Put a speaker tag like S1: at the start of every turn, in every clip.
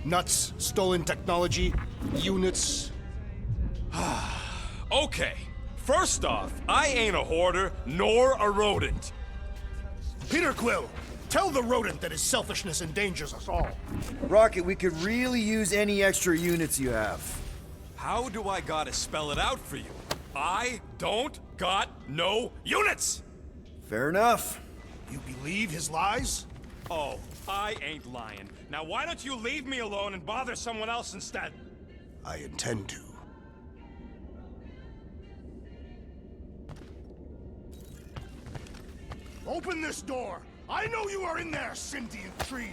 S1: Nuts, stolen technology, units.
S2: Okay, first off, I ain't a hoarder nor a rodent.
S1: Peter Quill, tell the rodent that his selfishness endangers us all.
S3: Rocket, we could really use any extra units you have.
S2: How do I gotta spell it out for you? I don't got no units!
S3: Fair enough.
S1: You believe his lies?
S2: Oh, I ain't lying. Now why don't you leave me alone and bother someone else instead?
S1: I intend to. Open this door! I know you are in there, sentient tree!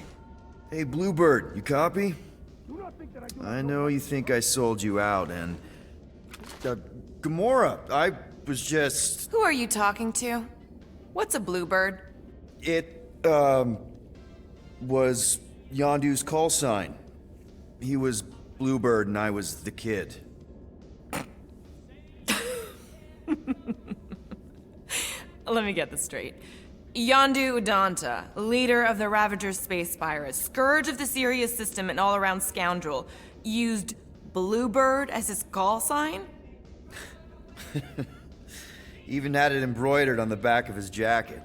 S3: Hey, Bluebird, you copy?
S1: Do not think that I do.
S3: I know you think I sold you out, and... Gamora, I was just...
S4: Who are you talking to? What's a bluebird?
S3: It, was Yondu's call sign. He was Bluebird and I was the kid.
S4: Let me get this straight. Yondu Udonta, leader of the Ravagers Space Virus, scourge of the Sirius system and all-around scoundrel, used Bluebird as his call sign?
S3: Even had it embroidered on the back of his jacket.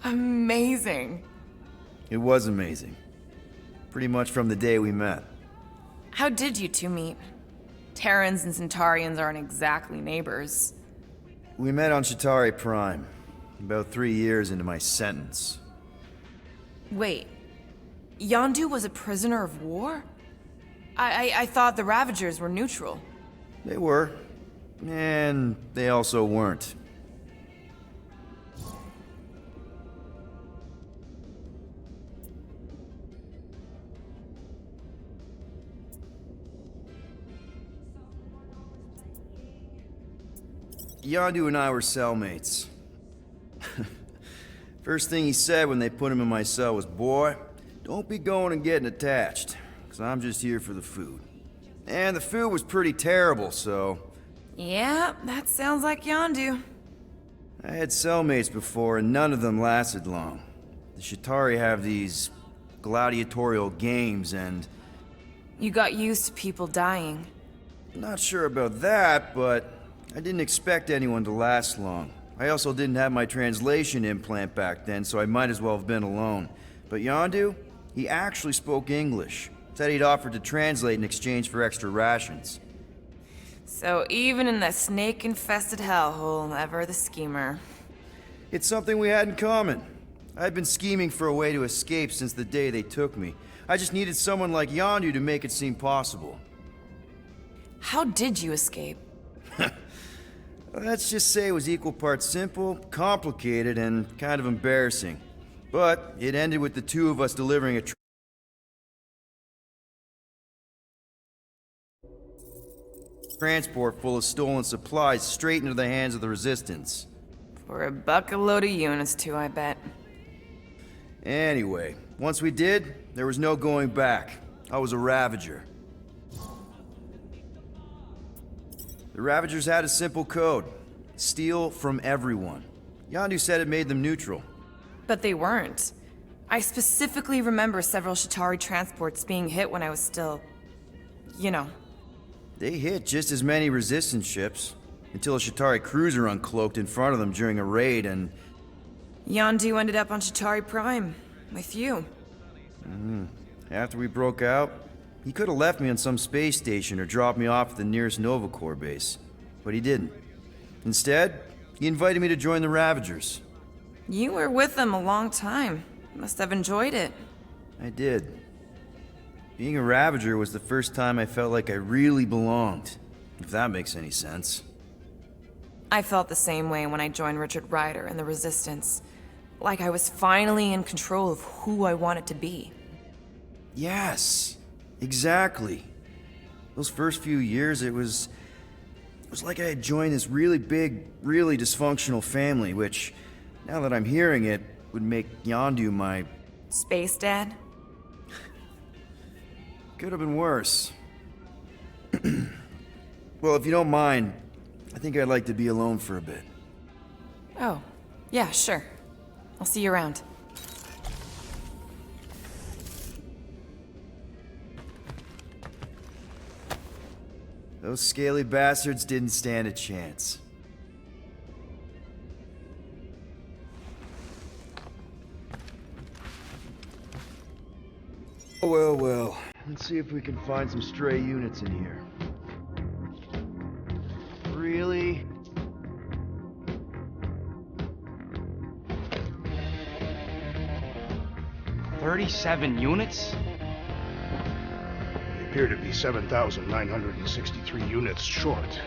S4: Amazing.
S3: It was amazing. Pretty much from the day we met.
S4: How did you two meet? Terrans and Centaurians aren't exactly neighbors.
S3: We met on Chitauri Prime, about 3 years into my sentence.
S4: Wait, Yondu was a prisoner of war? I thought the Ravagers were neutral.
S3: They were. And they also weren't. Yondu and I were cellmates. First thing he said when they put him in my cell was, "Boy, don't be going and getting attached, because I'm just here for the food." And the food was pretty terrible, so...
S4: Yeah, that sounds like Yondu.
S3: I had cellmates before, and none of them lasted long. The Chitauri have these gladiatorial games, and...
S4: You got used to people dying.
S3: Not sure about that, but I didn't expect anyone to last long. I also didn't have my translation implant back then, so I might as well have been alone. But Yondu, he actually spoke English. Said he'd offered to translate in exchange for extra rations.
S4: So even in the snake-infested hellhole, ever the schemer.
S3: It's something we had in common. I'd been scheming for a way to escape since the day they took me. I just needed someone like Yondu to make it seem possible.
S4: How did you escape?
S3: Let's just say it was equal parts simple, complicated, and kind of embarrassing. But it ended with the two of us delivering a transport full of stolen supplies straight into the hands of the Resistance.
S4: For a bucket load of units too, I bet.
S3: Anyway, once we did, there was no going back. I was a Ravager. The Ravagers had a simple code. Steal from everyone. Yondu said it made them neutral.
S4: But they weren't. I specifically remember several Chitauri transports being hit when I was still... you know.
S3: They hit just as many Resistance ships, until a Chitauri cruiser uncloaked in front of them during a raid and...
S4: Yondu ended up on Chitauri Prime, with you.
S3: After we broke out, he could have left me on some space station or dropped me off at the nearest Nova Corps base. But he didn't. Instead, he invited me to join the Ravagers.
S4: You were with them a long time. Must have enjoyed it.
S3: I did. Being a Ravager was the first time I felt like I really belonged, if that makes any sense.
S4: I felt the same way when I joined Richard Rider and the Resistance. Like I was finally in control of who I wanted to be.
S3: Yes, exactly. Those first few years, it was like I had joined this really big, really dysfunctional family, which, now that I'm hearing it, would make Yondu my...
S4: Space Dad?
S3: Could have been worse. Well, if you don't mind, I think I'd like to be alone for a bit.
S4: Oh, yeah, sure. I'll see you around.
S3: Those scaly bastards didn't stand a chance. Well, well. Let's see if we can find some stray units in here. Really?
S5: $37 units?
S1: We appear to be 7,963 units short.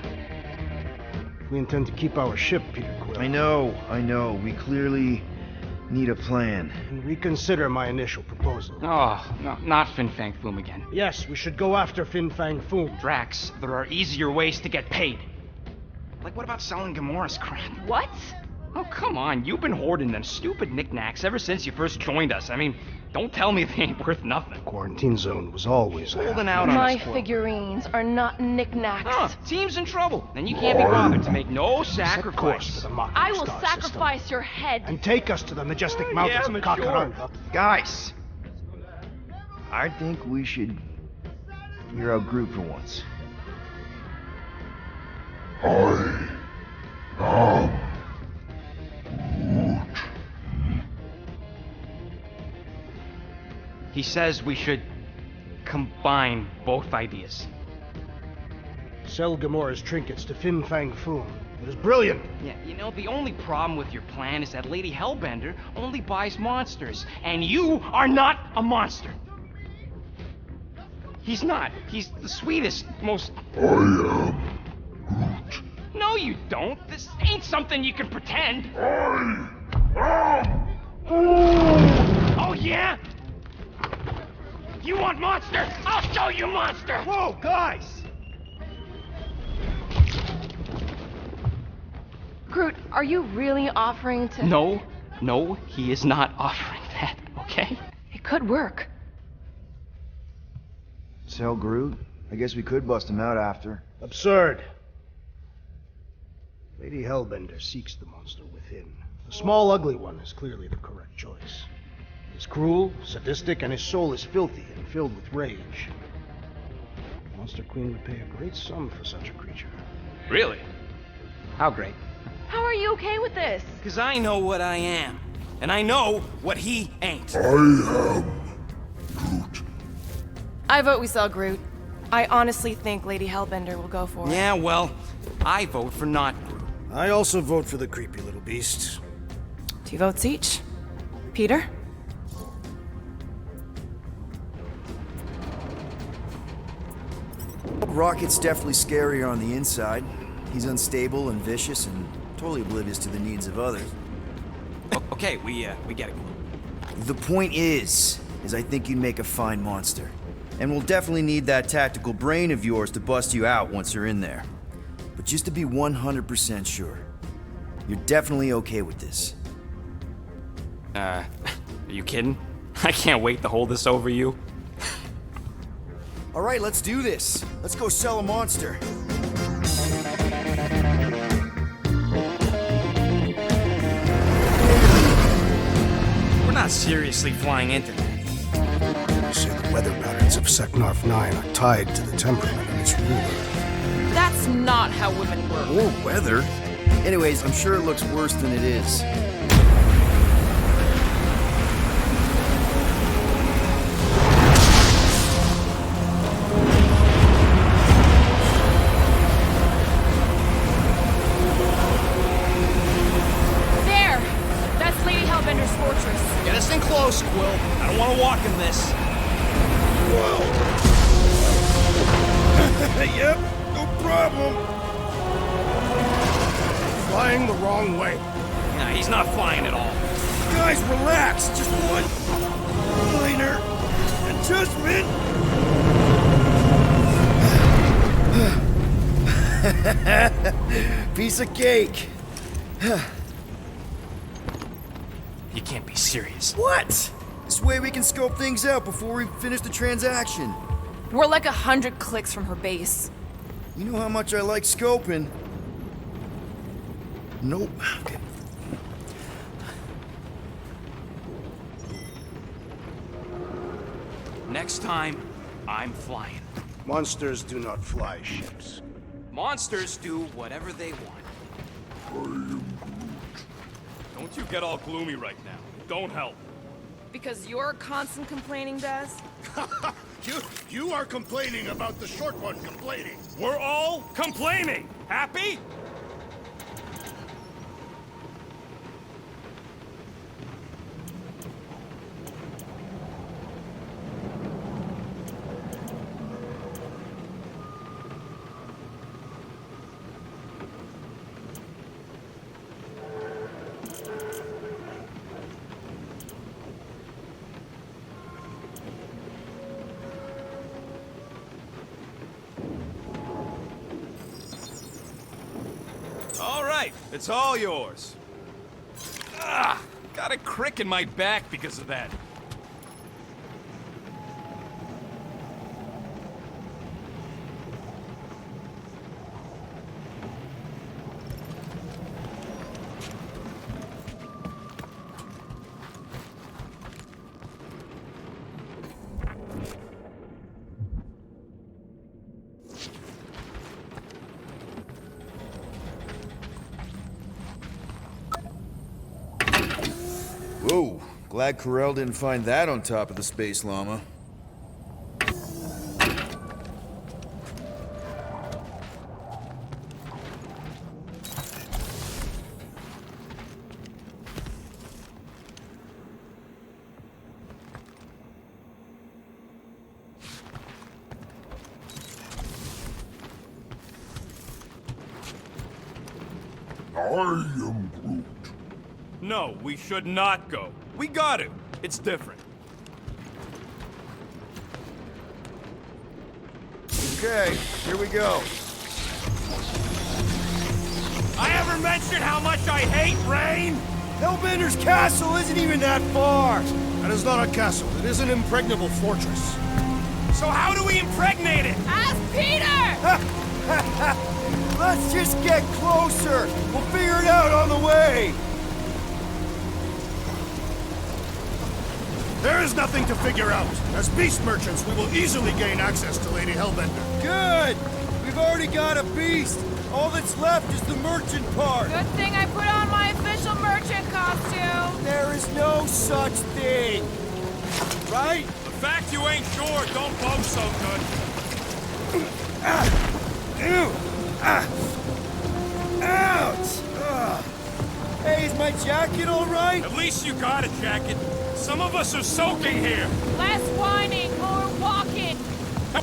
S1: We intend to keep our ship, Peter Quill.
S3: I know. We clearly need a plan.
S1: And reconsider my initial proposal.
S5: Oh, no, not Fin Fang Foom again.
S1: Yes, we should go after Fin Fang Foom.
S5: Drax, there are easier ways to get paid. Like, what about selling Gamora's crap?
S6: What?
S5: Oh, come on. You've been hoarding them stupid knickknacks ever since you first joined us. I mean, don't tell me they ain't worth nothing.
S1: Quarantine zone was always
S5: Holding out on
S6: My
S5: us, Quill.
S6: figurines are not knickknacks.
S5: Huh, team's in trouble. Then you can't be bothered to make no
S1: Set course to
S5: sacrifice.
S1: the Mako
S6: I will
S1: star
S6: sacrifice
S1: system.
S6: your head.
S1: And take us to the majestic mountains
S5: Yeah,
S1: of
S5: but sure.
S1: Kakaranga.
S3: Guys! I think we should hear out Groot for once.
S5: He says we should combine both ideas.
S1: Sell Gamora's trinkets to Fin Fang Foom. It is brilliant.
S5: Yeah, you know, the only problem with your plan is that Lady Hellbender only buys monsters, and you are not a monster. He's not. He's the sweetest, most... I am Groot. No, you don't. This ain't something you can pretend. Oh, yeah? You want monster? I'll show you monster!
S1: Whoa, guys!
S6: Groot, are you really offering to...
S5: No, he is not offering that, okay?
S6: It could work.
S3: Sell Groot? I guess we could bust him out after.
S1: Absurd. Lady Hellbender seeks the monster within. The small, ugly one is clearly the correct choice. He's cruel, sadistic, and his soul is filthy and filled with rage. Monster Queen would pay a great sum for such a creature.
S5: Really? How great?
S6: How are you okay with this?
S2: Because I know what I am. And I know what he ain't.
S4: I vote we sell Groot. I honestly think Lady Hellbender will go for it.
S2: Yeah, well, I vote for not Groot.
S1: I also vote for the creepy little beast.
S4: 2 votes each. Peter?
S3: Rocket's definitely scarier on the inside. He's unstable and vicious and totally oblivious to the needs of others.
S2: Okay, we get it.
S3: The point is I think you'd make a fine monster. And we'll definitely need that tactical brain of yours to bust you out once you're in there. But just to be 100% sure, you're definitely okay with this.
S5: Are you kidding? I can't wait to hold this over you.
S3: All right, let's do this. Let's go sell a monster.
S2: We're not seriously flying into that.
S1: They say the weather patterns of Seknarf 9 are tied to the temperament of its ruler.
S4: That's not how women work.
S3: Or weather. Anyways, I'm sure it looks worse than it is.
S4: There! That's Lady Hellbender's fortress.
S2: Get us in close, Quill. I don't want to walk in this.
S1: Yep, no problem. Flying the wrong way.
S2: Nah, he's not flying at all.
S1: Guys, relax. Just one minor adjustment.
S3: Piece of cake.
S2: You can't be serious.
S3: What? This way we can scope things out before we finish the transaction.
S4: We're like 100 clicks from her base.
S3: You know how much I like scoping. Nope. Okay.
S2: Next time, I'm flying.
S1: Monsters do not fly ships.
S5: Monsters do whatever they want.
S2: Don't you get all gloomy right now. It don't help.
S4: Because you're constant complaining, Des?
S7: You are complaining about the short one complaining.
S2: We're all complaining. Happy? All right, it's all yours. Ah, got a crick in my back because of that.
S3: Whoa, glad Corel didn't find that on top of the space llama.
S7: I am Groot.
S2: No, we should not go. We got to. It's different.
S3: Okay, here we go.
S2: I ever mentioned how much I hate rain?
S3: Hellbender's castle isn't even that far!
S7: That is not a castle. It is an impregnable fortress.
S2: So how do we impregnate it?
S4: Ask Peter!
S3: Let's just get closer! We'll figure it out on the way!
S7: There is nothing to figure out. As beast merchants, we will easily gain access to Lady Hellbender.
S3: Good! We've already got a beast! All that's left is the merchant part!
S4: Good thing I put on my official merchant costume.
S3: There is no such thing! Right?
S2: The fact you ain't sure don't bode so good.
S3: Ew! Ouch! Ugh. Hey, is my jacket all right?
S2: At least you got a jacket. Some of us are soaking here.
S4: Less whining, more walking.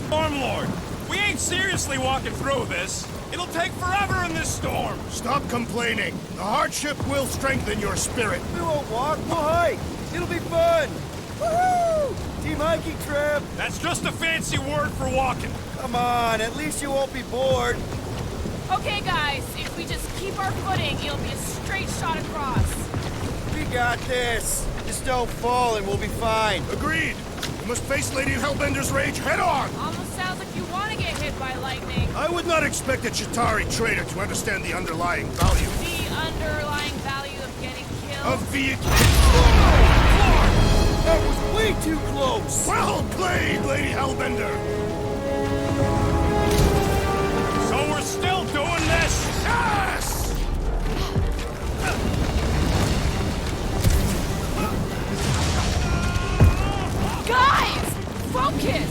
S2: Storm Lord, we ain't seriously walking through this. It'll take forever in this storm.
S7: Stop complaining. The hardship will strengthen your spirit.
S3: We won't walk, we'll hike! It'll be fun! Woohoo! Team hiking trip!
S2: That's just a fancy word for walking.
S3: Come on, at least you won't be bored.
S4: Okay, guys, if we just keep our footing, it'll be a straight shot across.
S3: We got this! Just don't fall and we'll be fine.
S7: Agreed. You must face Lady Hellbender's rage head on.
S4: Almost sounds like you want to get hit by lightning.
S7: I would not expect a Chitauri trader to understand the underlying value
S4: The underlying value of getting killed.
S7: of the...
S3: That was way too close!
S7: Well played, Lady Hellbender.
S2: So we're still doing this?
S7: Yes!
S4: Guys! Focus!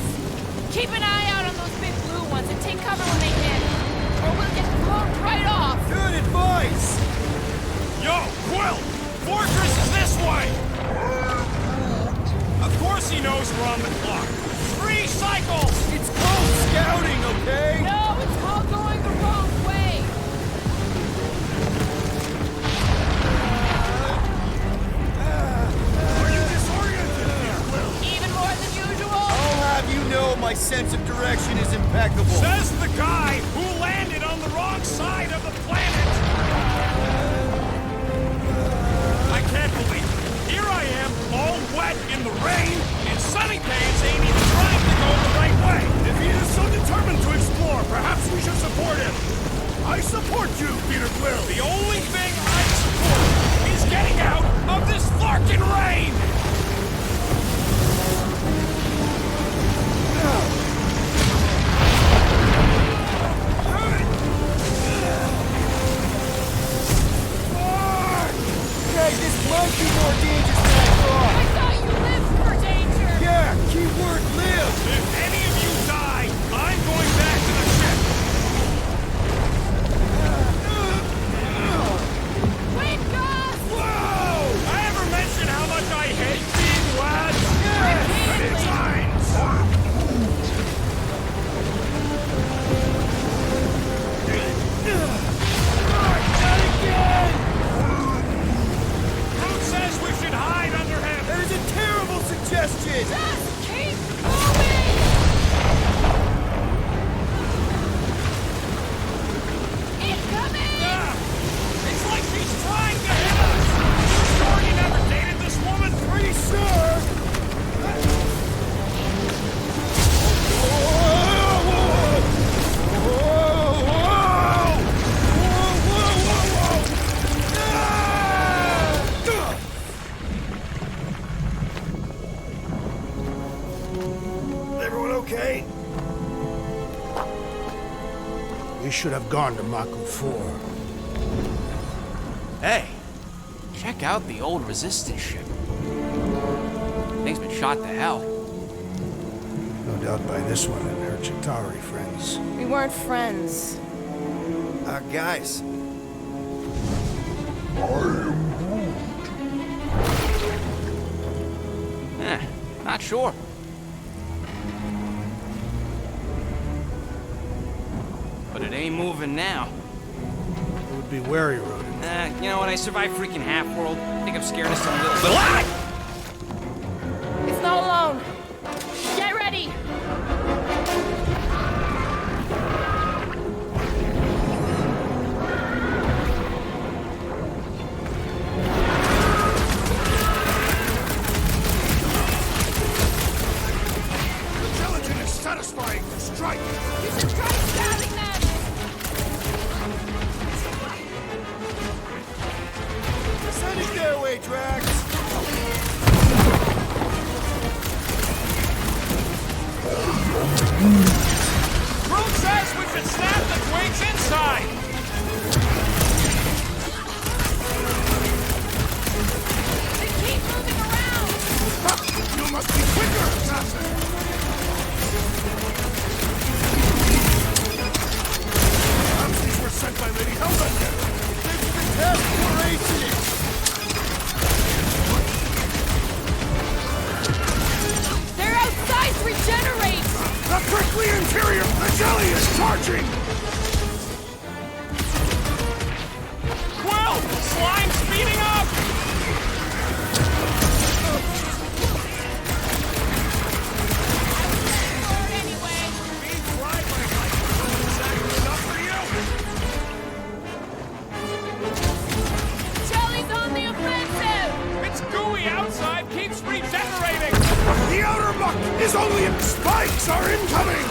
S4: Keep an eye out on those big blue ones and take cover when they hit. Or we'll get blown right off.
S3: Good advice!
S2: Yo, Quill! Fortress is this way! Of course he knows we're on the clock. 3 cycles!
S3: It's called scouting, okay?
S4: No, it's called going the wrong way.
S7: Are you disoriented, Peter Quill?
S4: Even more than usual.
S3: I'll have you know my sense of direction is impeccable.
S2: Says the guy who landed on the wrong side of the planet! I can't believe it. Here I am, all wet in the rain, and Sunny Pants ain't even trying to go the right way.
S7: If he is so determined to explore, perhaps we should support him. I support you, Peter Quill.
S2: The only thing I support is getting out of this flarkin' rain!
S7: okay? We should have gone to Mako 4.
S5: Hey, check out the old Resistance ship. Thing's been shot to hell.
S7: No doubt by this one and her Chitauri friends.
S4: We weren't friends.
S3: Guys.
S5: Not sure. But it ain't moving now.
S7: It would be wary, Rodin.
S5: You know what? I survived freaking Half-World. I think I'm scared of some little... Ah!
S6: It's not alone. Get ready.
S7: The gelatin is satisfying to strike.
S6: You should try stabbing them.
S7: Sending their way, Drax.
S2: Groot says we should snap the twigs inside!
S6: They keep moving around.
S7: You must be quicker, assassin. Perhaps these were sent by Lady Hellbender. They've been tasked for ages.
S6: Their outsides regenerate.
S7: The prickly interior! The jelly is charging!
S2: Quill! Slime speeding up!
S6: Anyway,
S2: Being fried by lightning is actually enough for you!
S6: Jelly's on the offensive.
S2: It's gooey outside, keeps regenerating!
S7: The outer muck is only... Spikes are incoming!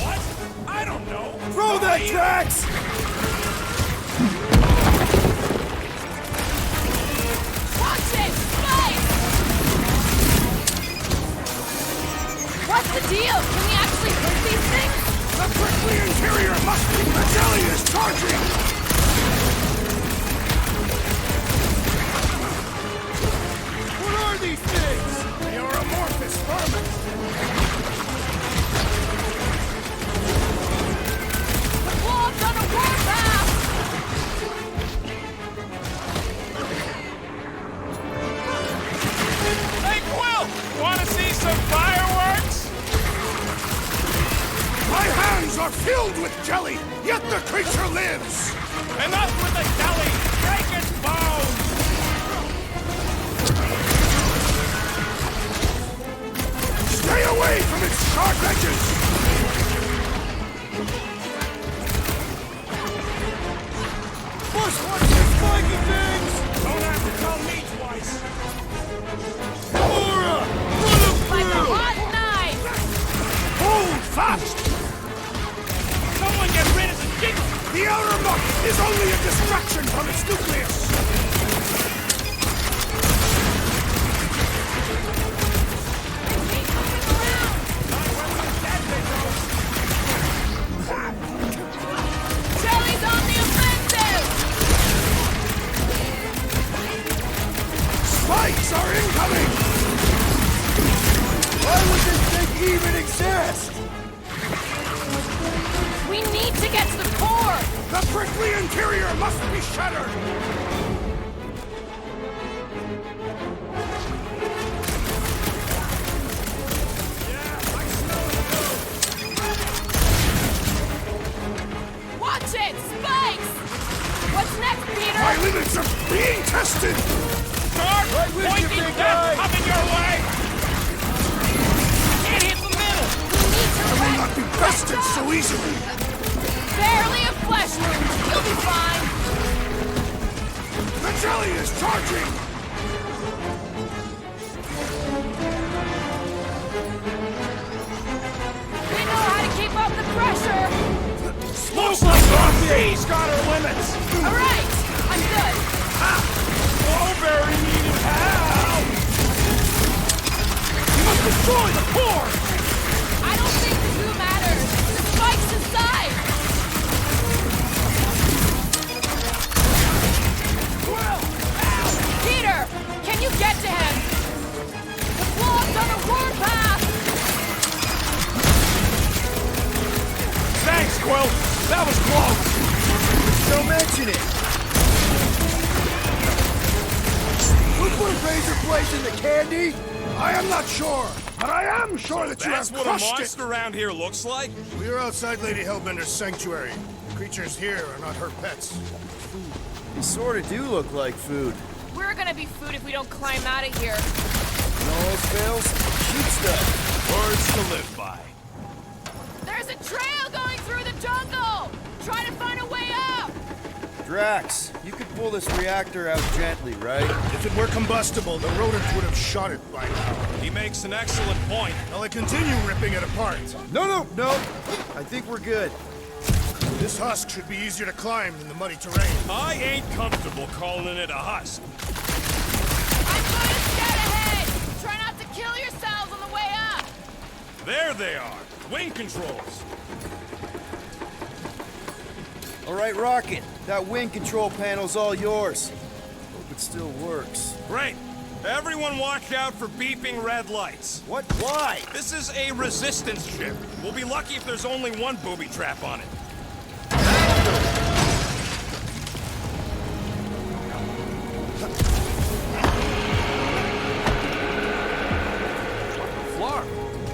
S2: What? I don't know!
S7: Throw that, Drax!
S6: Watch it. Spike. What's the deal? Can we actually hurt these things?
S7: The prickly interior must be... The jelly is charging! What are these things? They are amorphous vermin.
S6: The blob's on a warpath.
S2: Hey, Quill! Wanna see some fireworks?
S7: My hands are filled with jelly, yet the creature lives!
S2: Enough with the jelly! Break its bones!
S7: Stay away from its sharp edges! Push what's the spiky things!
S2: Don't have to tell me twice!
S7: Aura! Run him
S6: Like a
S7: through!
S6: hot knife.
S7: Hold fast!
S2: Someone get rid of the jiggles!
S7: The outer muck is only a distraction from its nucleus!
S6: Keep moving around. Jelly's on the offensive.
S7: Spikes are incoming! Why would this thing even exist?
S6: We need to get to the core.
S7: The prickly interior must be shattered!
S6: Watch it. Spikes. What's next, Peter?
S7: My limits are being tested!
S2: Start pointing death coming your way! Can't hit the middle!
S6: We need to
S7: I will
S6: rest.
S7: not be bested so easily!
S6: Barely a flesh wound. You'll be fine.
S7: The jelly is charging!
S6: We know how to keep up the pressure.
S2: Looks like our fee's got her limits!
S6: All right. I'm good.
S2: Destroy the core!
S6: I don't think the who matters. The spike's inside. Peter, can you get to him? The claw's on a warpath.
S2: Thanks, Quill! That was close!
S3: Don't mention it!
S7: Who put razor blades in the candy? I am not sure, but I am sure that you
S2: That's
S7: have
S2: what a
S7: crushed
S2: monster around here looks like?
S7: it. We are outside Lady Hellbender's sanctuary. The creatures here are not her pets.
S3: They sort of do look like food.
S6: We're gonna be food if we don't climb out of here.
S3: And all else fails, shoot stuff.
S2: Words to live by.
S6: There's a trail going through the jungle. Try to find a way up.
S3: Drax, you could pull this reactor out gently, right?
S7: If it were combustible, the rodents would have shot it by now.
S2: He makes an excellent point.
S7: Will I continue ripping it apart?
S3: No. I think we're good.
S7: This husk should be easier to climb than the muddy terrain.
S2: I ain't comfortable calling it a husk.
S6: I'm going to scout ahead. Try not to kill yourselves on the way up.
S2: There they are. Wing controls.
S3: All right, Rocket. That wing control panel's all yours. Hope it still works.
S2: Great. Everyone watch out for beeping red lights.
S3: What? Why?
S2: This is a resistance ship. We'll be lucky if there's only one booby trap on it. Flarp.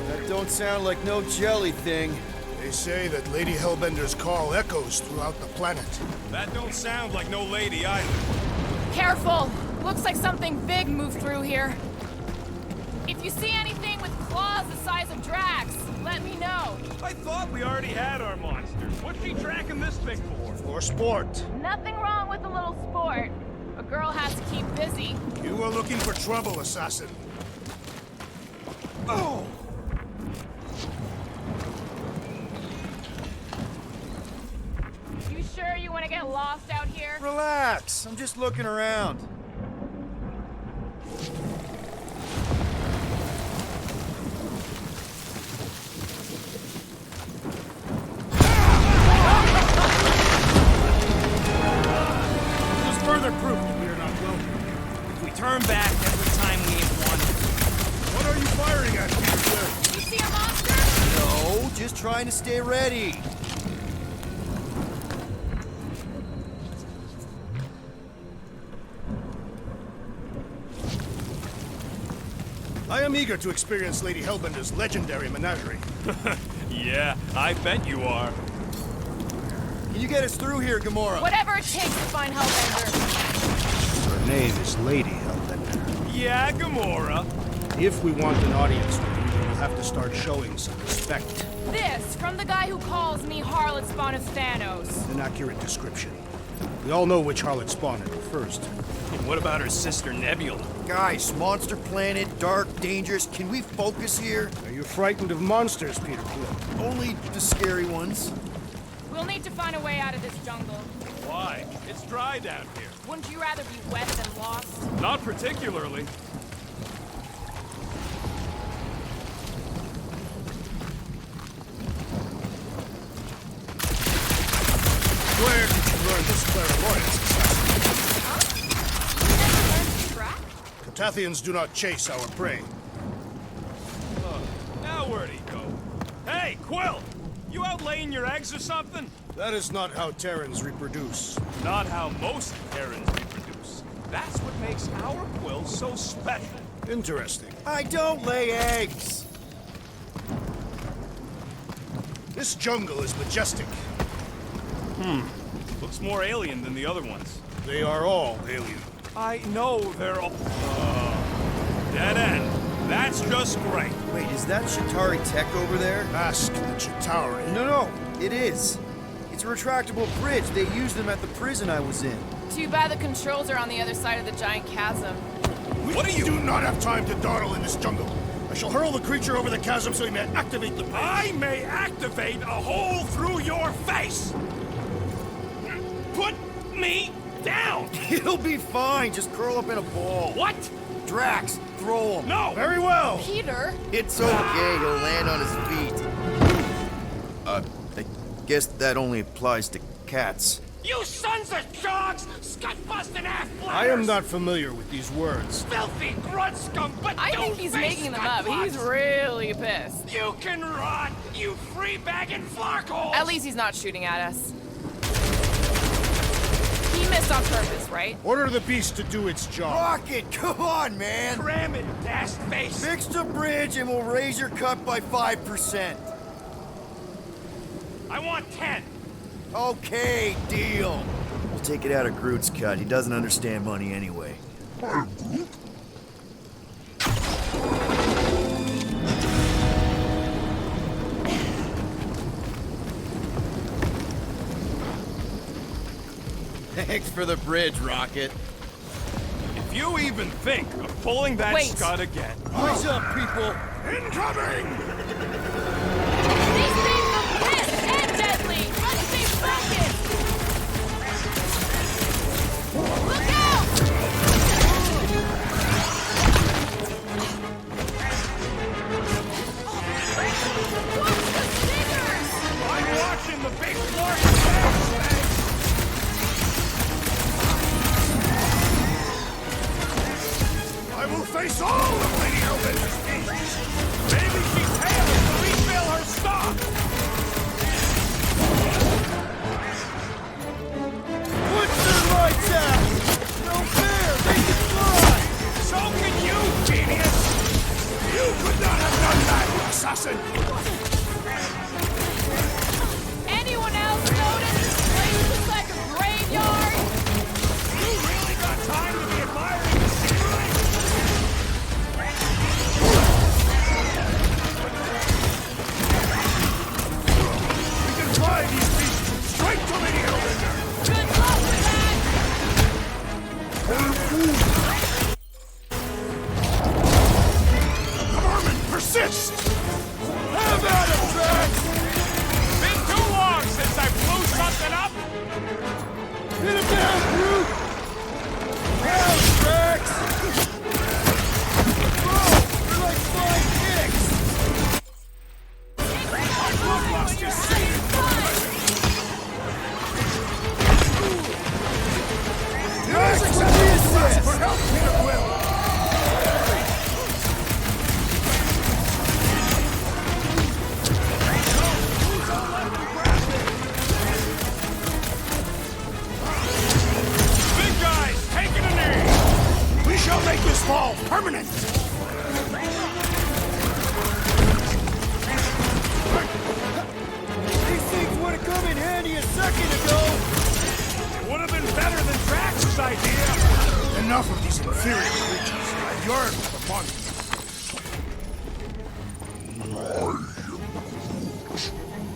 S3: That don't sound like no jelly thing.
S7: They say that Lady Hellbender's call echoes throughout the planet.
S2: That don't sound like no lady either.
S6: Careful. Looks like something big moved through here. If you see anything with claws the size of Drax, let me know.
S2: I thought we already had our monsters. What's she tracking this thing for?
S7: For sport.
S6: Nothing wrong with a little sport. A girl has to keep busy.
S7: You are looking for trouble, assassin.
S2: Oh!
S6: You sure you want to get lost out here?
S3: Relax. I'm just looking around.
S7: Further proof that we are not welcome.
S5: If we turn back, every time we ain't won.
S7: What are you firing at, Peter Quill?
S6: You see a monster?
S3: No, just trying to stay ready.
S7: I am eager to experience Lady Hellbender's legendary menagerie.
S2: Yeah, I bet you are.
S3: Can you get us through here, Gamora?
S6: Whatever it takes to find Hellbender.
S1: Her name is Lady Hellbender.
S2: Yeah, Gamora.
S1: If we want an audience with you, we'll have to start showing some respect.
S6: This from the guy who calls me Harlot Spawn of Thanos.
S1: An accurate description. We all know which harlot spawned it first.
S2: And what about her sister Nebula?
S3: Guys, monster planet, dark, dangerous. Can we focus here?
S1: Are you frightened of monsters, Peter Quill?
S3: Only the scary ones.
S6: We'll need to find a way out of this jungle.
S2: Why? It's dry down here.
S6: Wouldn't you rather be wet than lost?
S2: Not particularly.
S7: Where did you learn this clairvoyance, assassin?
S6: Huh? You never learned to track?
S7: Catathians do not chase our prey.
S2: Now where'd he go? Hey, Quill! You out laying your eggs or something?
S7: That is not how Terrans reproduce.
S2: Not how most Terrans reproduce. That's what makes our Quill so special.
S7: Interesting.
S3: I don't lay eggs.
S7: This jungle is majestic.
S2: Looks more alien than the other ones.
S7: They are all alien.
S2: I know they're all... dead end. That's just great.
S3: Wait, is that Chitauri tech over there?
S7: Ask the Chitauri.
S3: No, it is. It's a retractable bridge. They used them at the prison I was in.
S6: Too bad the controls are on the other side of the giant chasm.
S2: What are you...
S7: do not have time to dawdle in this jungle. I shall hurl the creature over the chasm so he may activate the bridge.
S2: I may activate a hole through your face! Put me down!
S3: He'll be fine. Just curl up in a ball.
S2: What?
S3: Drax, throw him.
S2: No!
S7: Very well.
S6: Peter?
S3: It's okay. He'll land on his feet. I guess that only applies to cats.
S2: You sons of dogs! Scut-busting half-blooders!
S7: I am not familiar with these words.
S2: Filthy grunt scum, but
S6: I think he's making them up. He's really pissed.
S2: You can rot, you free-bagging flarkholes!
S6: At least he's not shooting at us. He missed on purpose, right?
S7: Order the beast to do its job.
S3: Rocket, come on, man.
S2: Cram it, ass face!
S3: Fix the bridge and we'll raise your cut by 5%.
S2: I want 10!
S3: Okay, deal. We'll take it out of Groot's cut. He doesn't understand money anyway. Thanks for the bridge, Rocket.
S2: If you even think of pulling that
S6: Wait.
S2: scud again...
S7: What's up, people?
S2: Incoming!
S6: These things are pissed and deadly! Let's be focused! Look out! Watch the stingers!
S2: I'm watching the big Florida
S7: I will face all of Lady Hellbender's beasts.
S2: Maybe she tails to refill her stock!
S7: Put the lights out! No fair! They can fly!
S2: So can you, genius!
S7: You could not have done that, assassin!
S6: Anyone else notice this place looks like a graveyard?
S2: You really got time to be admiring the scenery?
S7: We can fly these beasts straight to Lady Hellbender!
S6: Good luck with that!
S7: The vermin persist! Have at it, Drax!
S2: Been too long since I blew something up!
S7: Hit him down, Groot! Down, Drax! Whoa! You're like flying kicks!
S6: Lost your seat!
S7: Yes, accept for help, Peter Quill!
S2: Big guys, taking a knee!
S7: We shall make this fall permanent! These things would have come in handy a second ago!
S2: Would have been better than Drax's idea!
S7: Enough of these inferior creatures. I yearn for the monsters.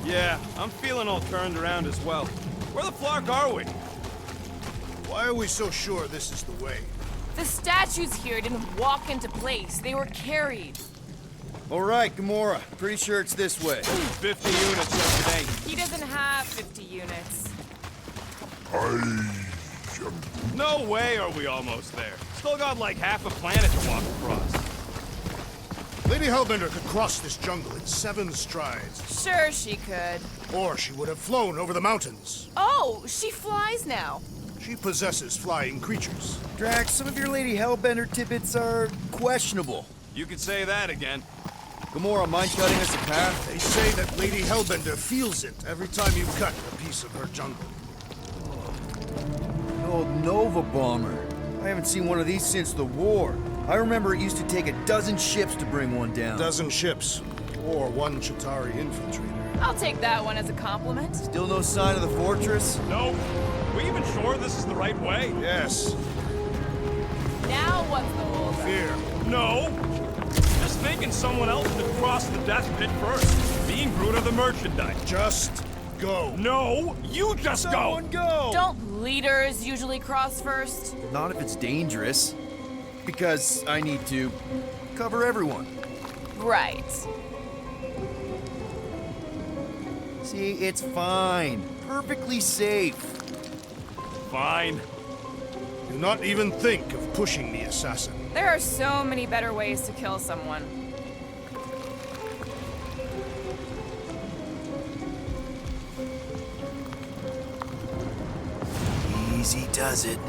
S2: Yeah, I'm feeling all turned around as well. Where the flark are we?
S7: Why are we so sure this is the way?
S6: The statues here didn't walk into place. They were carried.
S3: All right, Gamora. Pretty sure it's this way.
S2: 50 units yesterday.
S6: He doesn't have 50 units.
S2: No way are we almost there. Still got like half a planet to walk across.
S7: Lady Hellbender could cross this jungle in 7 strides.
S6: Sure she could.
S7: Or she would have flown over the mountains.
S6: Oh, she flies now.
S7: She possesses flying creatures.
S3: Drax, some of your Lady Hellbender tidbits are questionable.
S2: You could say that again.
S3: Gamora, mind cutting us a path?
S7: They say that Lady Hellbender feels it every time you cut a piece of her jungle.
S3: An old Nova bomber. I haven't seen one of these since the war. I remember it used to take a dozen ships to bring one down.
S7: A dozen ships, or 1 Chitauri infiltrator.
S6: I'll take that one as a compliment.
S3: Still no sign of the fortress?
S2: No. We even sure this is the right way?
S7: Yes,
S6: Now what's the hold?
S7: fear.
S2: No. Just thinking someone else should cross the death pit first. Being Groot of the merchandise.
S7: Just go.
S2: No, you just
S3: Someone go!
S6: Don't leaders usually cross first?
S3: Not if it's dangerous. Because I need to cover everyone.
S6: Right.
S3: See, it's fine. Perfectly safe.
S2: Fine.
S7: not even think of pushing the assassin.
S6: There are so many better ways to kill someone.
S3: Easy does it.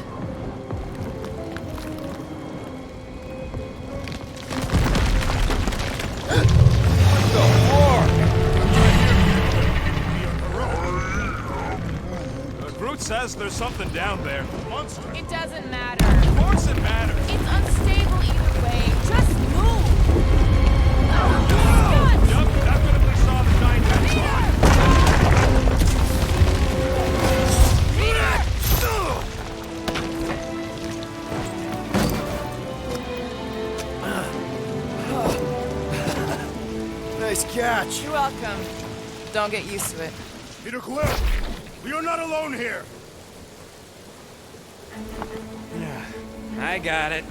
S2: Groot says there's something down there.
S7: Monster!
S6: It doesn't matter.
S2: Of course it matters.
S6: It's unstable either way. Just move! Oh,
S2: Yup, definitely saw the giant head slide.
S3: Nice catch.
S4: You're welcome. Don't get used to it.
S7: Peter Quill! We are not alone here!
S5: I got it.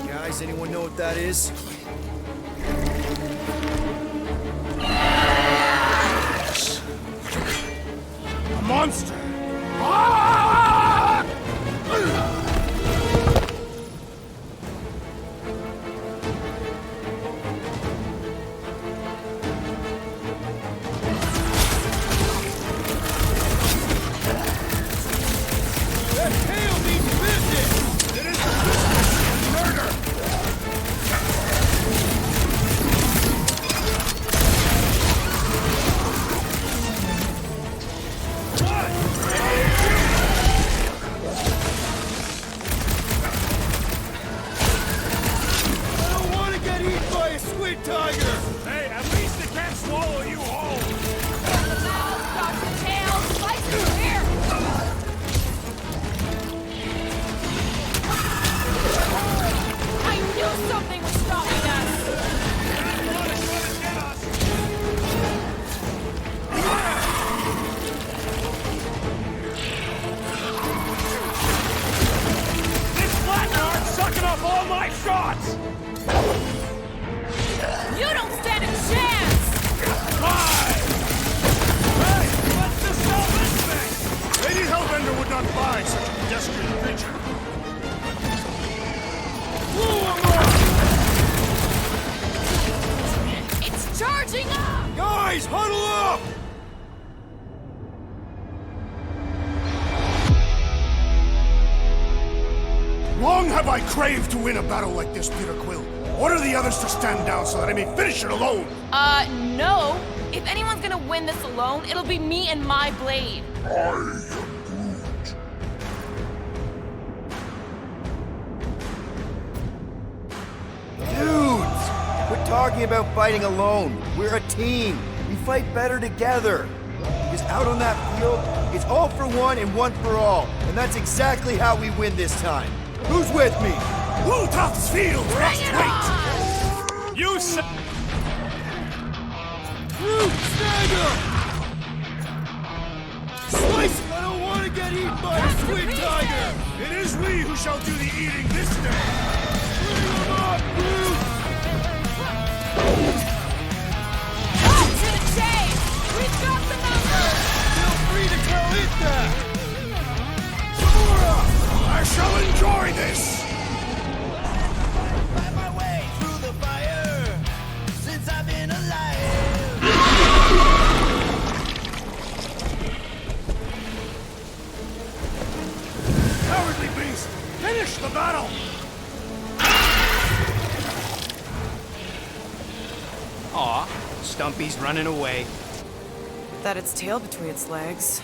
S3: Guys, anyone know what that is?
S7: A monster! That tail needs business! It is the murder! I don't want to get eaten by a squid tiger!
S2: Hey, at least it can't swallow you whole.
S6: the mouth, got the tail, slice it here! I knew something was stopping us!
S2: This blackguard's sucking up all my shots.
S6: You don't stand a chance!
S2: Why? Hey, let's dispel this thing.
S7: Lady Hellbender would not buy such a pedestrian creature. Blow him up!
S6: It's charging up!
S7: Guys, huddle up! Long have I craved to win a battle like this, Peter Quill. Order the others to stand down so that I may finish it alone.
S6: No. If anyone's gonna win this alone, it'll be me and my blade.
S3: Dudes! Quit talking about fighting alone. We're a team. We fight better together. Because out on that field, it's all for one and one for all. And that's exactly how we win this time. Who's with me?
S7: Woltoff's field must
S6: Bring it
S7: wait.
S6: on!
S2: You said.
S7: Groot, stand up! Slice him! I don't want to get eaten by a squid tiger! It is we who shall do the eating this day! Bring him up, Groot!
S6: Cut to the chase! We've got the numbers!
S7: Feel free to tell it that! Gamora! I shall enjoy this!
S8: Find my way through the fire since I've been alive.
S7: Cowardly beast! Finish the battle!
S5: Aw, Stumpy's running away.
S4: That its tail between its legs.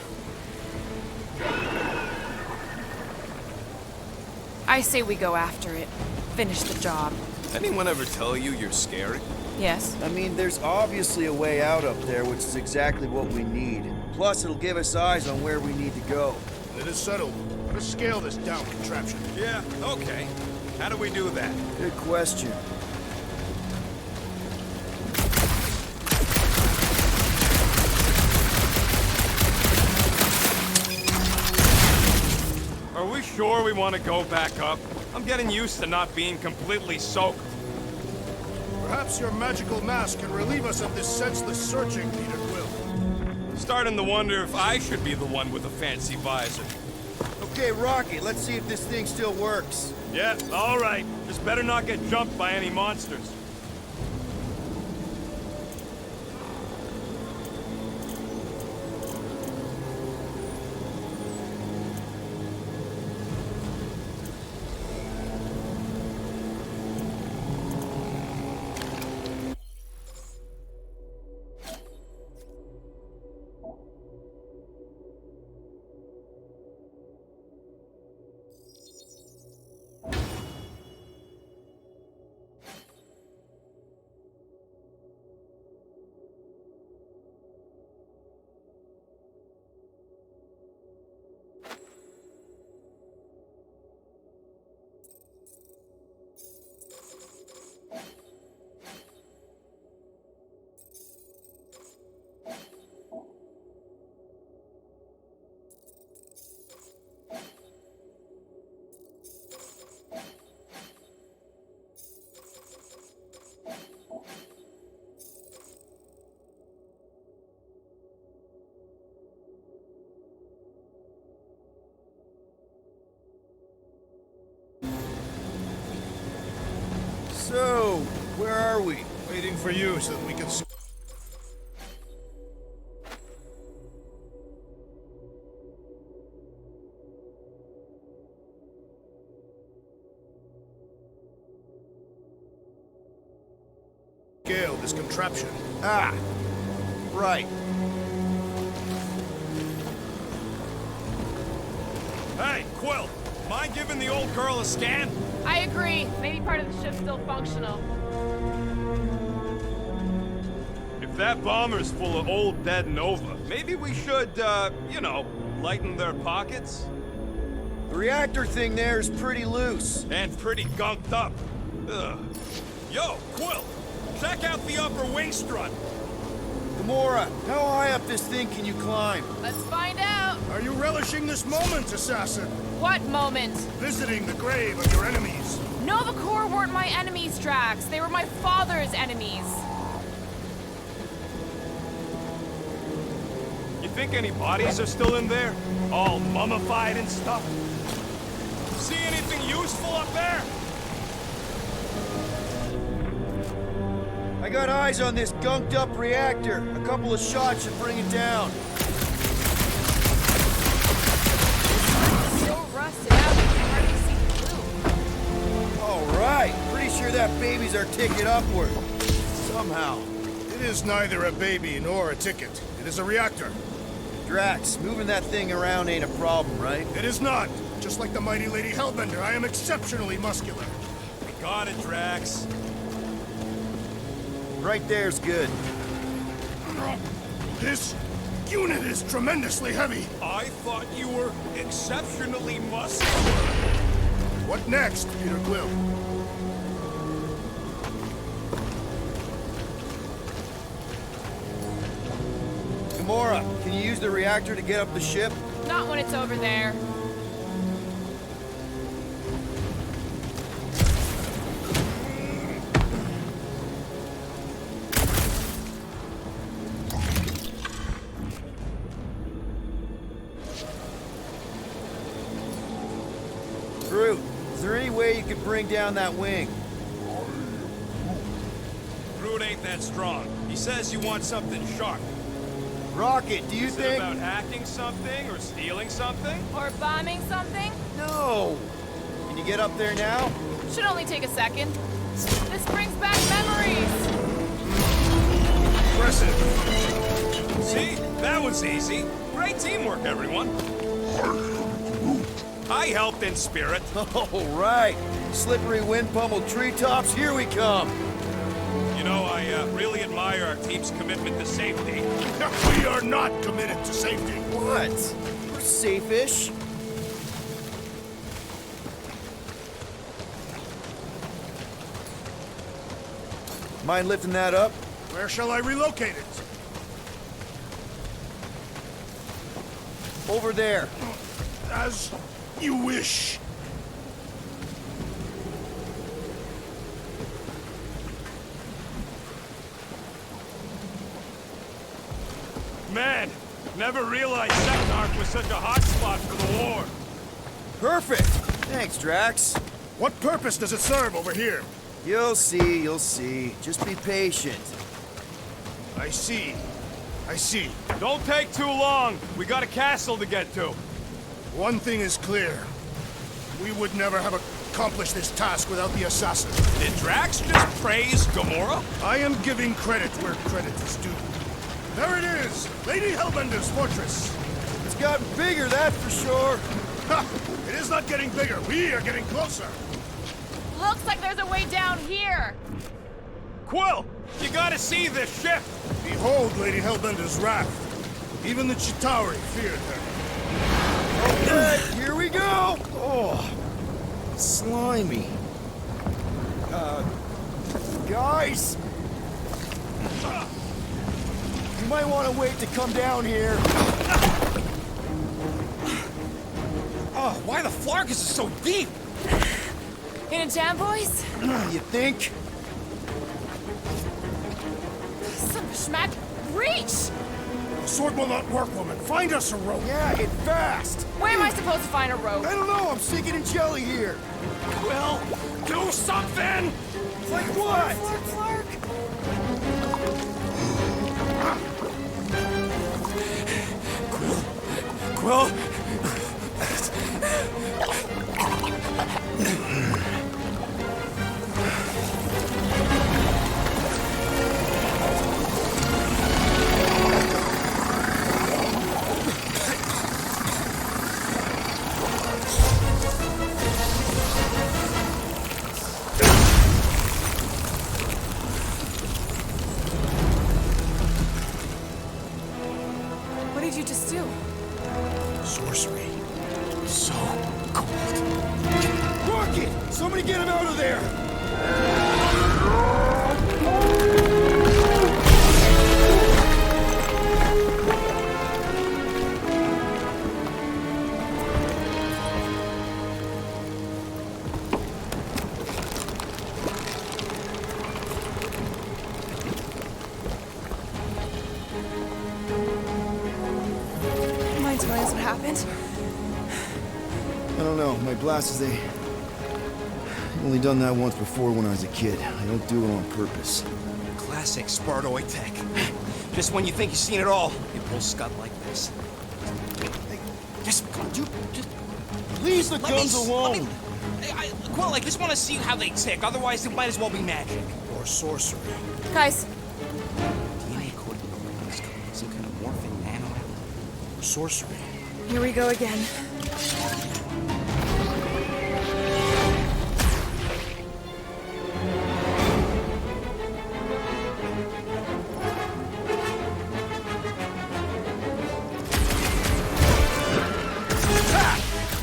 S4: I say we go after it. Finish the job.
S9: Anyone ever tell you you're scary?
S4: Yes.
S3: I mean, there's obviously a way out up there, which is exactly what we need. Plus, it'll give us eyes on where we need to go.
S7: It is settled. Let us scale this down contraption.
S9: Yeah, okay. How do we do that?
S3: Good question.
S2: Are we sure we want to go back up? I'm getting used to not being completely soaked.
S7: Perhaps your magical mask can relieve us of this senseless searching, Peter Quill.
S2: Starting to wonder if I should be the one with a fancy visor.
S3: Okay, Rocky, let's see if this thing still works.
S2: Yeah, all right. Just better not get jumped by any monsters.
S3: So, where are we?
S7: Waiting for you so that we can... scale this contraption.
S3: Ah, right.
S2: Hey, Quill! Mind giving the old girl a scan?
S6: I agree. Maybe part of the ship's still functional.
S2: If that bomber's full of old dead Nova, maybe we should, you know, lighten their pockets?
S3: The reactor thing there is pretty loose.
S2: And pretty gunked up. Ugh. Yo, Quill! Check out the upper wing strut!
S3: Gamora, how high up this thing can you climb?
S6: Let's find out.
S7: Are you relishing this moment, assassin?
S6: What moment?
S7: Visiting the grave of your enemies.
S6: Nova Corps weren't my enemies, Drax. They were my father's enemies.
S2: You think any bodies are still in there? All mummified and stuff? See anything useful up there?
S3: I got eyes on this gunked up reactor. A couple of shots should bring it down.
S6: So rusted out, you can hardly see through.
S3: All right. Pretty sure that baby's our ticket upward. Somehow.
S7: It is neither a baby nor a ticket. It is a reactor.
S3: Drax, moving that thing around ain't a problem, right?
S7: It is not. Just like the mighty Lady Hellbender, I am exceptionally muscular.
S2: Got it, Drax.
S3: Right there's good.
S7: This unit is tremendously heavy.
S2: I thought you were exceptionally muscular.
S7: What next, Peter Quill?
S3: Gamora, can you use the reactor to get up the ship?
S6: Not when it's over there.
S3: Groot, is there any way you could bring down that wing?
S2: Groot ain't that strong. He says you want something sharp.
S3: Rocket, do you
S2: Is it
S3: think...
S2: about hacking something or stealing something?
S6: Or bombing something?
S3: No! Can you get up there now?
S6: Should only take a second. This brings back memories.
S7: Impressive.
S2: See? That was easy. Great teamwork, everyone. I helped in spirit.
S3: All right. Slippery wind-pummeled treetops, here we come.
S2: You know, I really admire our team's commitment to safety.
S7: We are not committed to safety.
S3: What? We're safe-ish. Mind lifting that up?
S7: Where shall I relocate it?
S3: Over there.
S7: As You wish.
S2: Man, never realized Seknarf was such a hotspot for the war.
S3: Perfect! Thanks, Drax.
S7: What purpose does it serve over here?
S3: You'll see, you'll see. Just be patient.
S7: I see. I see.
S2: Don't take too long. We got a castle to get to.
S7: One thing is clear. We would never have accomplished this task without the assassin.
S9: Did Drax just praise Gamora?
S7: I am giving credit where credit is due. There it is! Lady Hellbender's fortress!
S3: It's gotten bigger, that's for sure.
S7: Ha! It is not getting bigger. We are getting closer.
S6: Looks like there's a way down here.
S2: Quill, you gotta see this ship.
S7: Behold Lady Hellbender's wrath. Even the Chitauri feared her.
S3: Okay, here we go! Oh, slimy. Guys! You might want to wait to come down here.
S9: Oh, why the Flarkus is so deep?
S6: In a jam, boys?
S3: You think?
S6: Son of a schmack. Reach!
S7: The sword will not work, woman. Find us a rope.
S3: Yeah, get fast!
S6: Where am I supposed to find a rope?
S3: I don't know, I'm sinking in jelly here.
S2: Quill, do something!
S3: Like what?
S6: Flark, Flark.
S9: Quill?
S4: What did you just do?
S7: Sorcery. So cold.
S3: Rocket! Somebody get him out of there!
S4: Mind telling us what happened?
S3: I don't know, my blast is I've only done that once before when I was a kid. I don't do it on purpose.
S9: Classic Spartoid tech. Just when you think you've seen it all, it pulls scud like this. Hey, just, you, just...
S3: Leave the
S9: let
S3: guns
S9: me,
S3: alone!
S9: Let me, Quill, I just want to see how they tick. Otherwise, it might as well be magic.
S7: Or sorcery.
S6: Guys,
S9: DNA coded neurons, some kind of morphing nano.
S7: Or sorcery.
S4: Here we go again.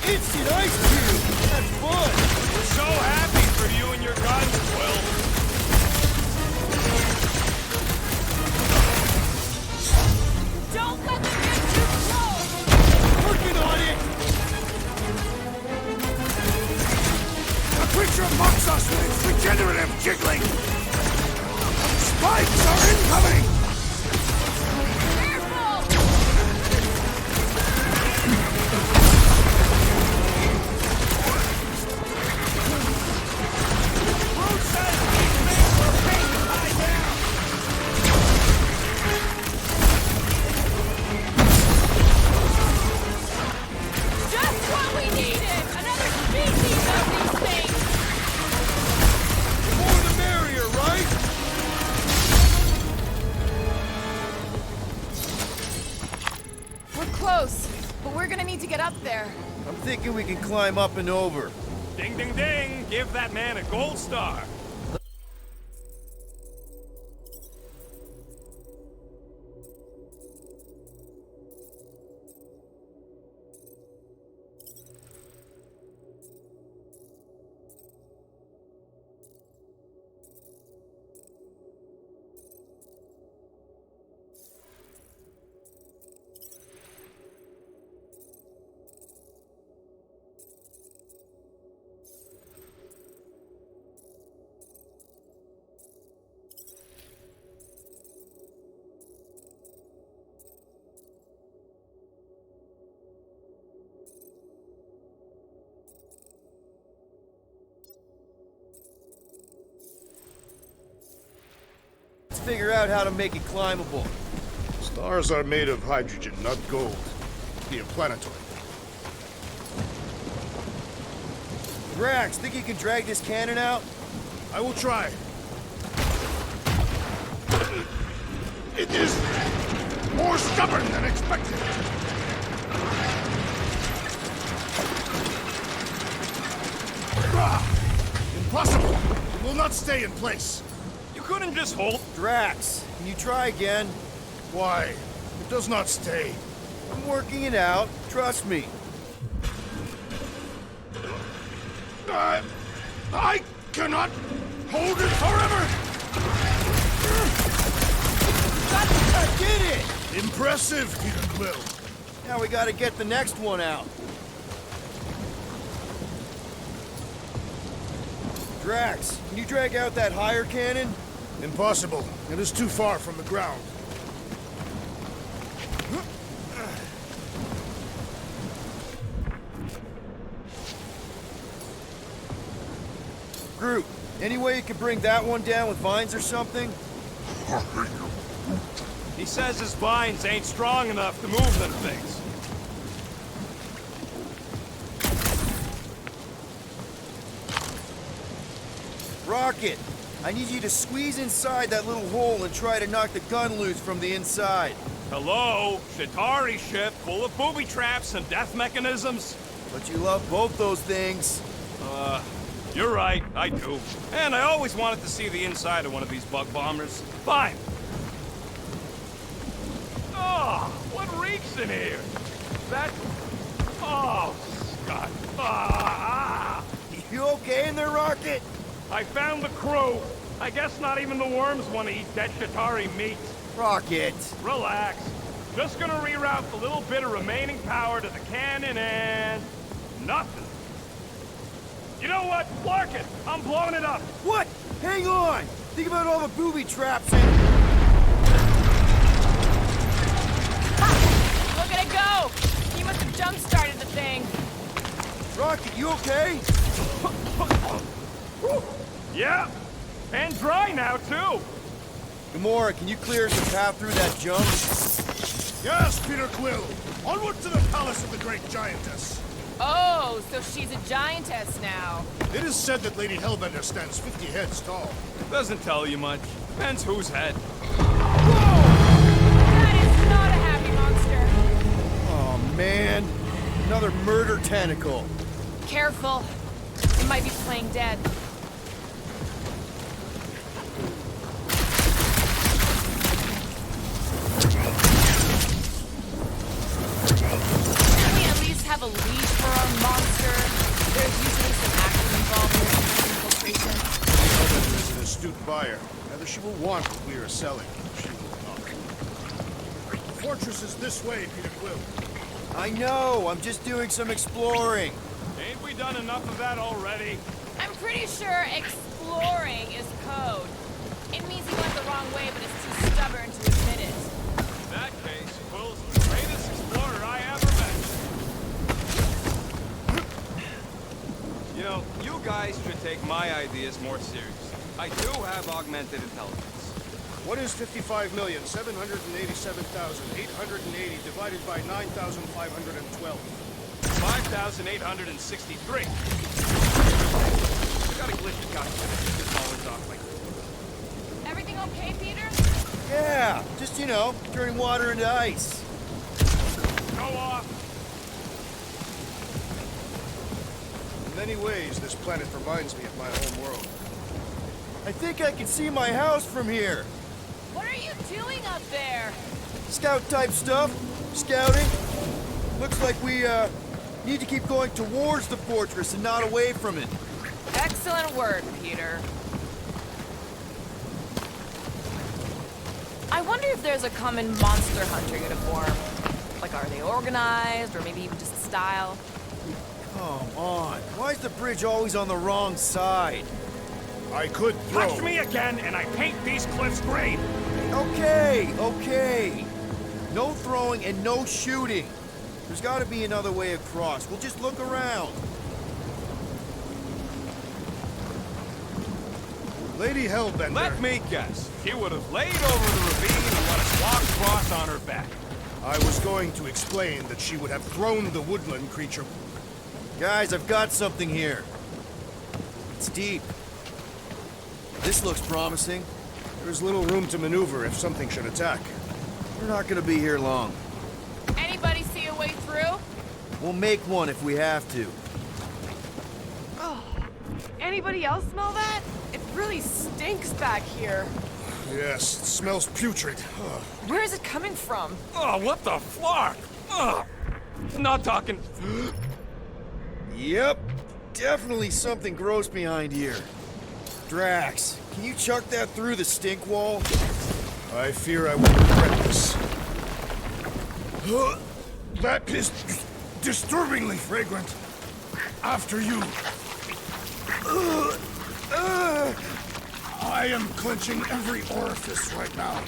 S3: Instant ice cube! That's fun!
S2: We're so happy for you and your guns, Quill.
S6: don't let them get too close!
S3: Working on it!
S7: The creature mocks us with its regenerative jiggling! Spikes are incoming!
S6: Just what we needed! Another species of these things!
S3: The more the merrier, right?
S6: We're close, but we're gonna need to get up there.
S3: I'm thinking we can climb up and over.
S2: Ding, ding, ding. Give that man a gold star.
S3: figure out how to make it climbable.
S7: Stars are made of hydrogen, not gold. Be a planetoid.
S3: Drax, think you can drag this cannon out?
S7: I will try. It is more stubborn than expected. Impossible! It will not stay in place.
S2: You couldn't just hold...
S3: Drax, can you try again?
S7: Why? It does not stay.
S3: I'm working it out. Trust me.
S7: I cannot hold it forever!
S3: I did it!
S7: Impressive, Peter Quill.
S3: Now we gotta get the next one out. Drax, can you drag out that higher cannon?
S7: Impossible. It is too far from the ground.
S3: Groot, any way you can bring that one down with vines or something?
S2: He says his vines ain't strong enough to move them things.
S3: Rocket, I need you to squeeze inside that little hole and try to knock the gun loose from the inside.
S2: Hello? Shatari ship full of booby traps and death mechanisms?
S3: But you love both those things.
S2: You're right, I do. And I always wanted to see the inside of one of these bug bombers. Fine. Oh, what reeks in here? That... Oh, Scott.
S3: You okay in there, Rocket?
S2: I found the crew. I guess not even the worms want to eat dead Shatari meat.
S3: Rocket.
S2: Relax. Just gonna reroute the little bit of remaining power to the cannon and... nothing. You know what? Clark it! I'm blowing it up!
S3: What? Hang on! Think about all the booby traps and...
S6: Look at it go! He must have jump-started the thing.
S3: Rocket, you okay?
S2: Yeah! And dry now, too!
S3: Gamora, can you clear us a path through that jump?
S7: Yes, Peter Quill! Onward to the palace of the great giantess!
S6: Oh, so she's a giantess now.
S7: It is said that Lady Hellbender stands 50 heads tall.
S2: Doesn't tell you much. Depends whose head.
S6: That is not a happy monster.
S3: Oh, man. Another murder tentacle.
S6: Careful. It might be playing dead. Can we at least have a leash for our monster? There's usually some action involved in this infiltration.
S7: Hellbender is an astute buyer. Either she will want what we are selling, or she will not. The fortress is this way, Peter Quill.
S3: I know. I'm just doing some exploring.
S2: Ain't we done enough of that already?
S6: I'm pretty sure exploring is code. It means he went the wrong way, but is too stubborn to admit it.
S2: In that case, Quill's the greatest explorer I ever met. You know, you guys should take my ideas more seriously. I do have augmented intelligence.
S7: What is 55,787,880 divided by 9,512?
S2: 5,863. I got a glitchy calculator. It's always off like this.
S6: Everything okay, Peter?
S3: Yeah, just, you know, turning water into ice.
S2: Go off.
S7: In many ways, this planet reminds me of my home world.
S3: I think I can see my house from here.
S6: What are you doing up there?
S3: Scout-type stuff. Scouting. Looks like we, need to keep going towards the fortress and not away from it.
S4: Excellent work, Peter. I wonder if there's a common monster hunter uniform. Like, are they organized, or maybe even just a style?
S3: Come on. Why is the bridge always on the wrong side?
S7: I could throw...
S2: Touch me again, and I paint these cliffs green!
S3: Okay, okay. No throwing and no shooting. There's gotta be another way across. We'll just look around.
S7: Lady Hellbender.
S2: Let me guess. She would have laid over the ravine and let us walk across on her back.
S7: I was going to explain that she would have thrown the woodland creature.
S3: Guys, I've got something here. It's deep. This looks promising.
S7: There's little room to maneuver if something should attack.
S3: We're not gonna be here long.
S6: Anybody see a way through?
S3: We'll make one if we have to.
S4: Oh, anybody else smell that? It really stinks back here.
S7: Yes, it smells putrid. Ugh.
S4: Where is it coming from?
S2: Oh, what the flark? Ugh. Not talking.
S3: Yep, definitely something gross behind here. Drax, can you chuck that through the stink wall?
S7: I fear I will regret this. That is disturbingly fragrant. After you. I am clenching every orifice right now.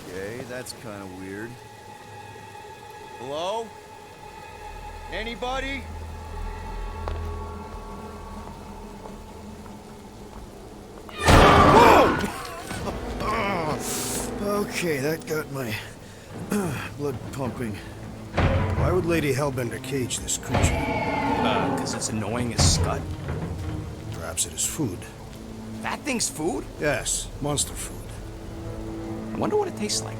S3: Okay, that's kind of weird. Hello? Anybody? Okay, that got my blood pumping.
S7: Why would Lady Hellbender cage this creature?
S9: Because it's annoying as Scud.
S7: Perhaps it is food.
S9: That thing's food?
S7: Yes, monster food.
S9: I wonder what it tastes like.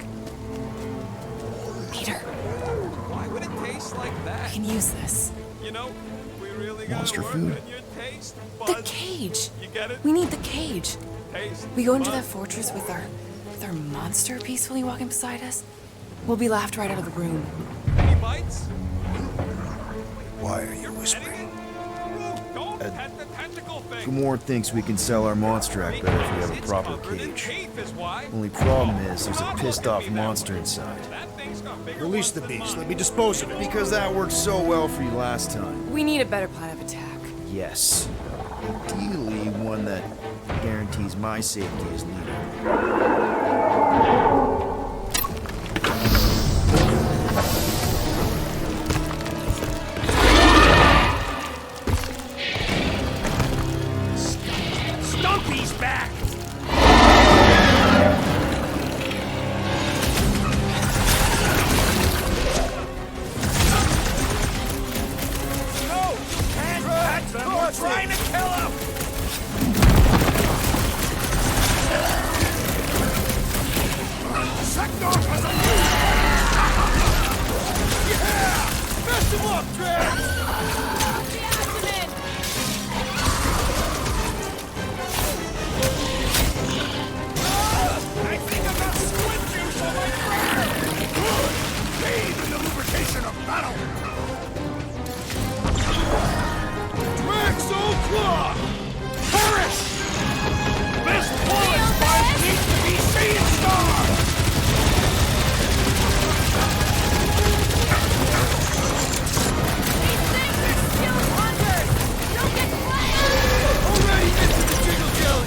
S4: Peter,
S2: Why would it taste like
S4: I
S2: that?
S4: can use this.
S2: You know, we really gotta
S3: Monster
S2: work
S3: food?
S2: on your taste
S4: The
S2: buds.
S4: cage.
S2: You get it?
S4: We need the cage.
S2: Taste
S4: We go into that
S2: buds.
S4: fortress with our monster peacefully walking beside us. We'll be laughed right out of the room.
S2: Any bites?
S7: Why are you whispering?
S2: Anything? Don't pet the tentacle thing.
S3: Gamorrean thinks we can sell our monster act better if we have a
S2: It's
S3: proper
S2: covered in
S3: cage.
S2: teeth is why.
S3: Only problem is there's a
S2: Stop
S3: pissed
S2: looking
S3: off
S2: at me that
S3: monster
S2: way.
S3: inside.
S2: That thing's got bigger
S7: Release
S2: ones
S7: the
S2: than
S7: beast.
S2: mine.
S7: Let me dispose of it.
S3: Because that worked so well for you last time.
S4: We need a better plan of attack.
S3: Yes. Ideally, one that guarantees my safety as leader.
S2: Stumpy's back! No! Can't touch them! We're trying to kill him!
S7: Sector has a Yeah! Mess him up, Drax!
S6: The abdomen!
S2: I think I got squid juice on my finger!
S7: Bathe in the lubrication of battle! Drax Claw! Perish!
S2: This bullet sponge needs to be Seed Star!
S6: These things are skilled hunters! Don't get flanked!
S7: Already into the jiggle jelly!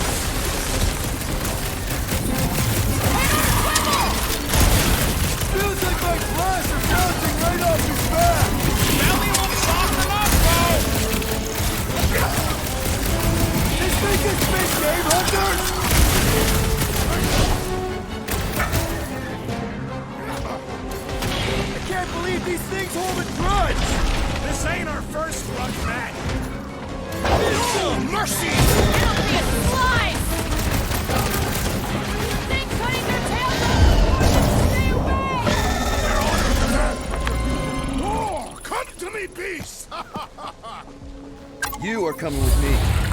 S7: Feels like my glass are bouncing right off his back!
S2: Belly won't soften up, bro!
S7: This thing is big game hunter! I can't believe these things hold a grudge!
S2: This ain't our first drug match!
S7: Oh, mercy!
S6: That'll be a slice! Thing cutting their tails off! Stay away!
S7: Oh, come to me, beast!
S3: You are coming with me.